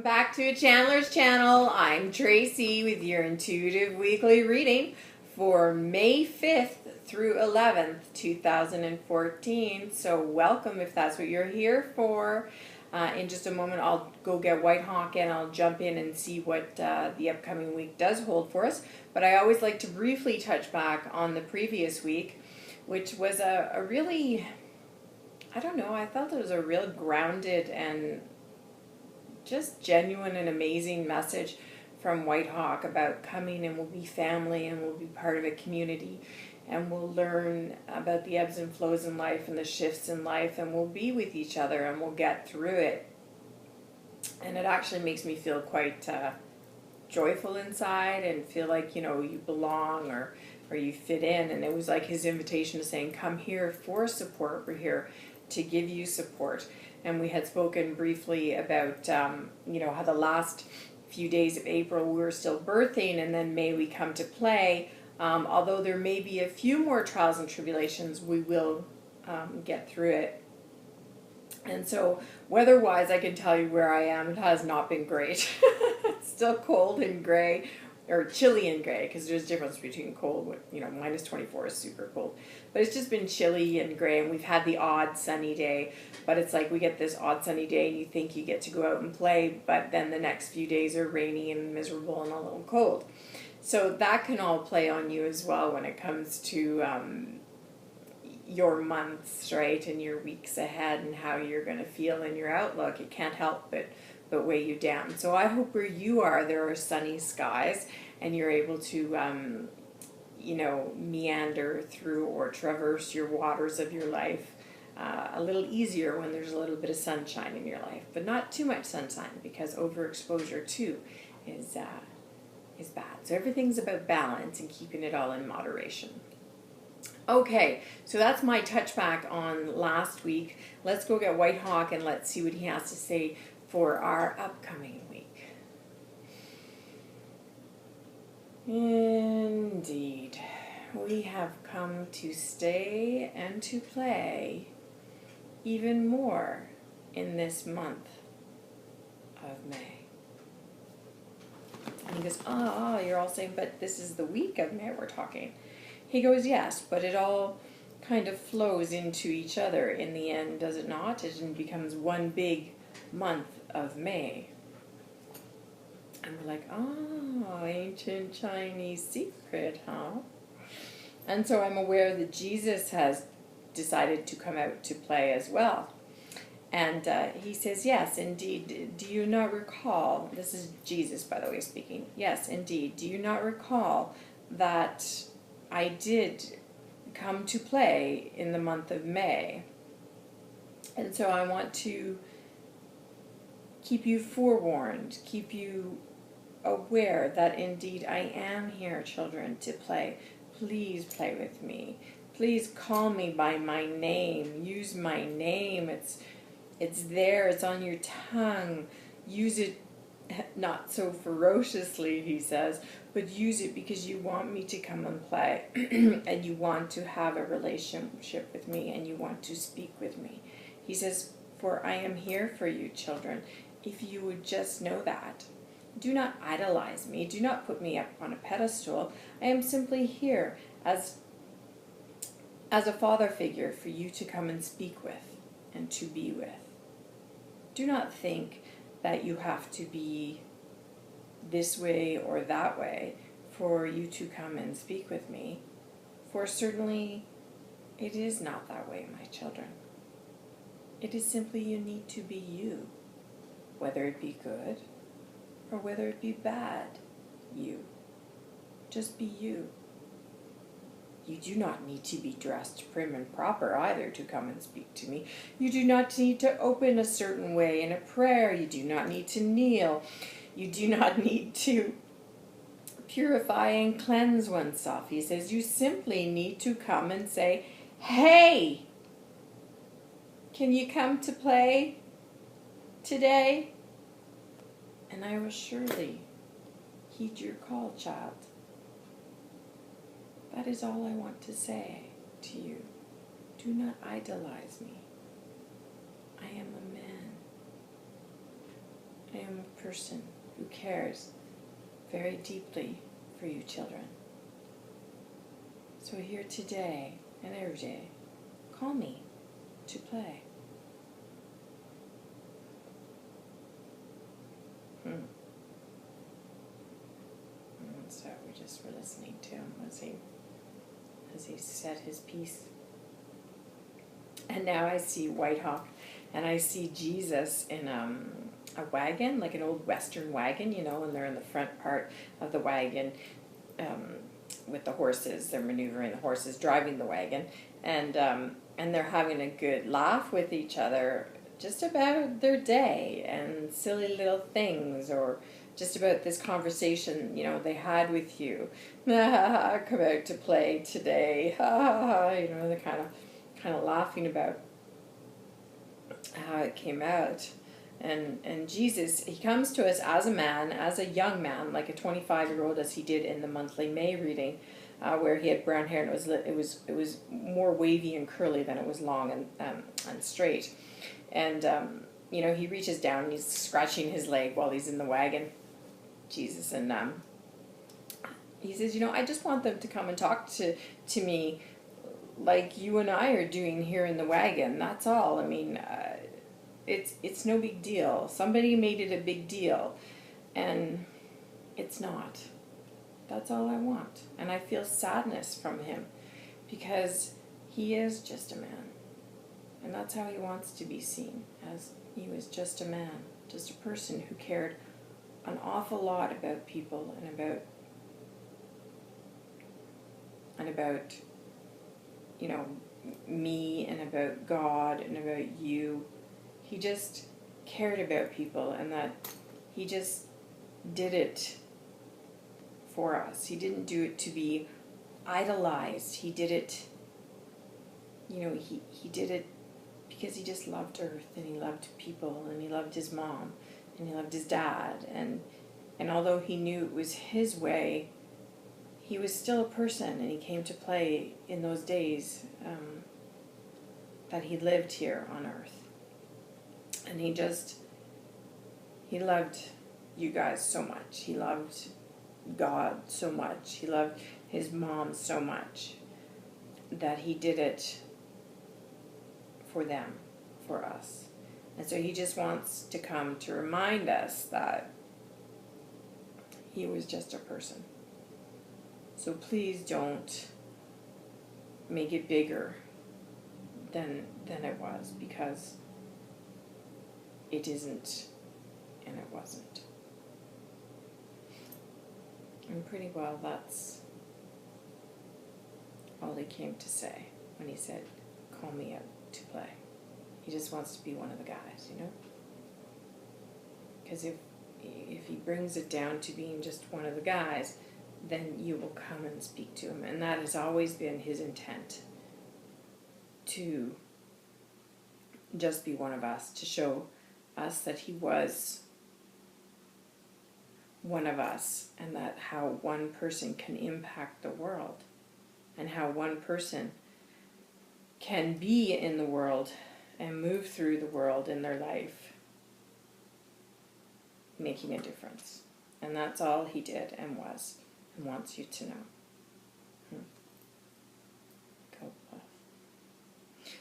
back to Chandler's Channel. I'm Tracy with your intuitive weekly reading for May 5th through 11th, 2014. So welcome if that's what you're here for. In just a moment I'll go get Whitehawk and I'll jump in and see what the upcoming week does hold for us. But I always like to briefly touch back on the previous week, which was a really, I don't know, I felt it was a real grounded and just genuine and amazing message from Whitehawk about coming and we'll be family and we'll be part of a community and we'll learn about the ebbs and flows in life and the shifts in life and we'll be with each other and we'll get through it. And it actually makes me feel quite joyful inside and feel like, you know, you belong or you fit in. And it was like his invitation to saying, come here for support. We're here to give you support. And we had spoken briefly about, you know, how the last few days of April we were still birthing, and then May we come to play. Although there may be a few more trials and tribulations, we will get through it. And so weather-wise, I can tell you where I am. It has not been great. It's still cold and gray, or chilly and gray, because there's a difference between cold, you know, minus 24 is super cold. But it's just been chilly and gray, and we've had the odd sunny day. But it's like we get this odd sunny day, and you think you get to go out and play, but then the next few days are rainy and miserable and a little cold. So that can all play on you as well when it comes to your months, right, and your weeks ahead and how you're going to feel in your outlook. It can't help but weigh you down. So I hope where you are, there are sunny skies and you're able to, you know, meander through or traverse your waters of your life a little easier when there's a little bit of sunshine in your life, but not too much sunshine because overexposure too is bad. So everything's about balance and keeping it all in moderation. Okay, so that's my touchback on last week. Let's go get Whitehawk and let's see what he has to say for our upcoming week. Indeed, we have come to stay and to play even more in this month of May. And he goes, you're all saying, but this is the week of May we're talking. He goes, yes, but it all kind of flows into each other in the end, does it not? It becomes one big month of May. And we're like, ancient Chinese secret, huh? And so I'm aware that Jesus has decided to come out to play as well. And he says, yes, indeed. Do you not recall, this is Jesus, by the way, speaking. Yes, indeed. Do you not recall that I did come to play in the month of May? And so I want to keep you forewarned, keep you aware that indeed I am here, children, to play. Please play with me. Please call me by my name. Use my name. It's there. It's on your tongue. Use it not so ferociously, he says, but use it because you want me to come and play and you want to have a relationship with me and you want to speak with me. He says, for I am here for you, children. If you would just know that. Do not idolize me. Do not put me up on a pedestal. I am simply here as a father figure for you to come and speak with and to be with. Do not think that you have to be this way or that way for you to come and speak with me, for certainly it is not that way, my children. It is simply you need to be you, whether it be good or whether it be bad, you. Just be you. You do not need to be dressed prim and proper either to come and speak to me. You do not need to open a certain way in a prayer. You do not need to kneel. You do not need to purify and cleanse oneself. He says you simply need to come and say, hey, can you come to play today? And I will surely heed your call, child. That is all I want to say to you. Do not idolize me. I am a man. I am a person who cares very deeply for you children. So here today and every day, call me to play. And so we just were listening to him as he said his piece. And now I see Whitehawk, and I see Jesus in a wagon, like an old Western wagon, you know, and they're in the front part of the wagon with the horses. They're maneuvering the horses, driving the wagon, and they're having a good laugh with each other, just about their day and silly little things, or just about this conversation, you know, they had with you. Come out to play today. You know, they're kind of laughing about how it came out. And Jesus, he comes to us as a man, as a young man, like a 25-year-old, as he did in the monthly May reading, where he had brown hair, and it was more wavy and curly than it was long and straight. And you know, he reaches down and he's scratching his leg while he's in the wagon, Jesus, and he says, you know, I just want them to come and talk to me like you and I are doing here in the wagon. That's all. I mean, it's no big deal. Somebody made it a big deal, and it's not. That's all I want. And I feel sadness from him, because he is just a man, and that's how he wants to be seen, as he was just a man, just a person who cared an awful lot about people and about you know, me and about God and about you. He just cared about people, and that he just did it for us. He didn't do it to be idolized. He did it, you know, he did it because he just loved Earth, and he loved people, and he loved his mom, and he loved his dad, and although he knew it was his way, he was still a person, and he came to play in those days that he lived here on Earth. And he loved you guys so much. He loved God so much. He loved his mom so much that he did it for them, for us. And so he just wants to come to remind us that he was just a person. So please don't make it bigger than it was, because it isn't, and it wasn't. And pretty well that's all he came to say when he said, call me out to play. He just wants to be one of the guys, you know? Because if he brings it down to being just one of the guys, then you will come and speak to him. And that has always been his intent, to just be one of us, to show us that he was one of us, and that how one person can impact the world, and how one person can be in the world and move through the world in their life, making a difference. And that's all he did and was, and wants you to know. God bless.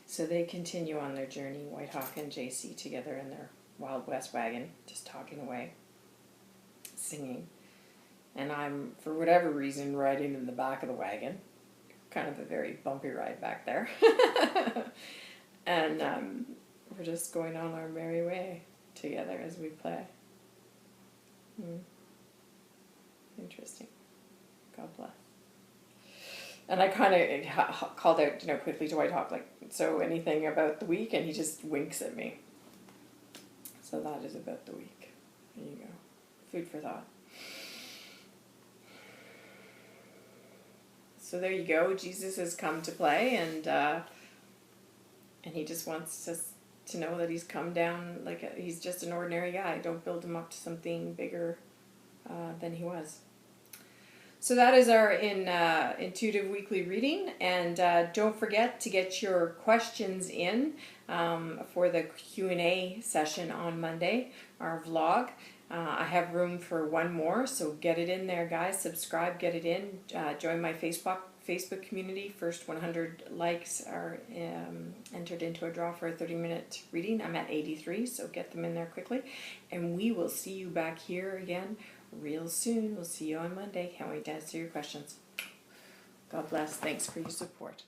So they continue on their journey, Whitehawk and JC, together in their Wild West wagon, just talking away, singing. And I'm, for whatever reason, riding in the back of the wagon. Kind of a very bumpy ride back there. And we're just going on our merry way together as we play. Interesting. God bless. And I kind of called out, quickly to Whitehawk, like, so anything about the week? And he just winks at me. So that is about the week. There you go. Food for thought. So there you go. Jesus has come to play, and he just wants us to know that he's come down like he's just an ordinary guy. Don't build him up to something bigger than he was. So that is our intuitive weekly reading, and don't forget to get your questions in for the Q&A session on Monday, our vlog. I have room for one more, so get it in there, guys. Subscribe, get it in. Join my Facebook community. First 100 likes are entered into a draw for a 30-minute reading. I'm at 83, so get them in there quickly. And we will see you back here again real soon. We'll see you on Monday. Can't wait to answer your questions. God bless. Thanks for your support.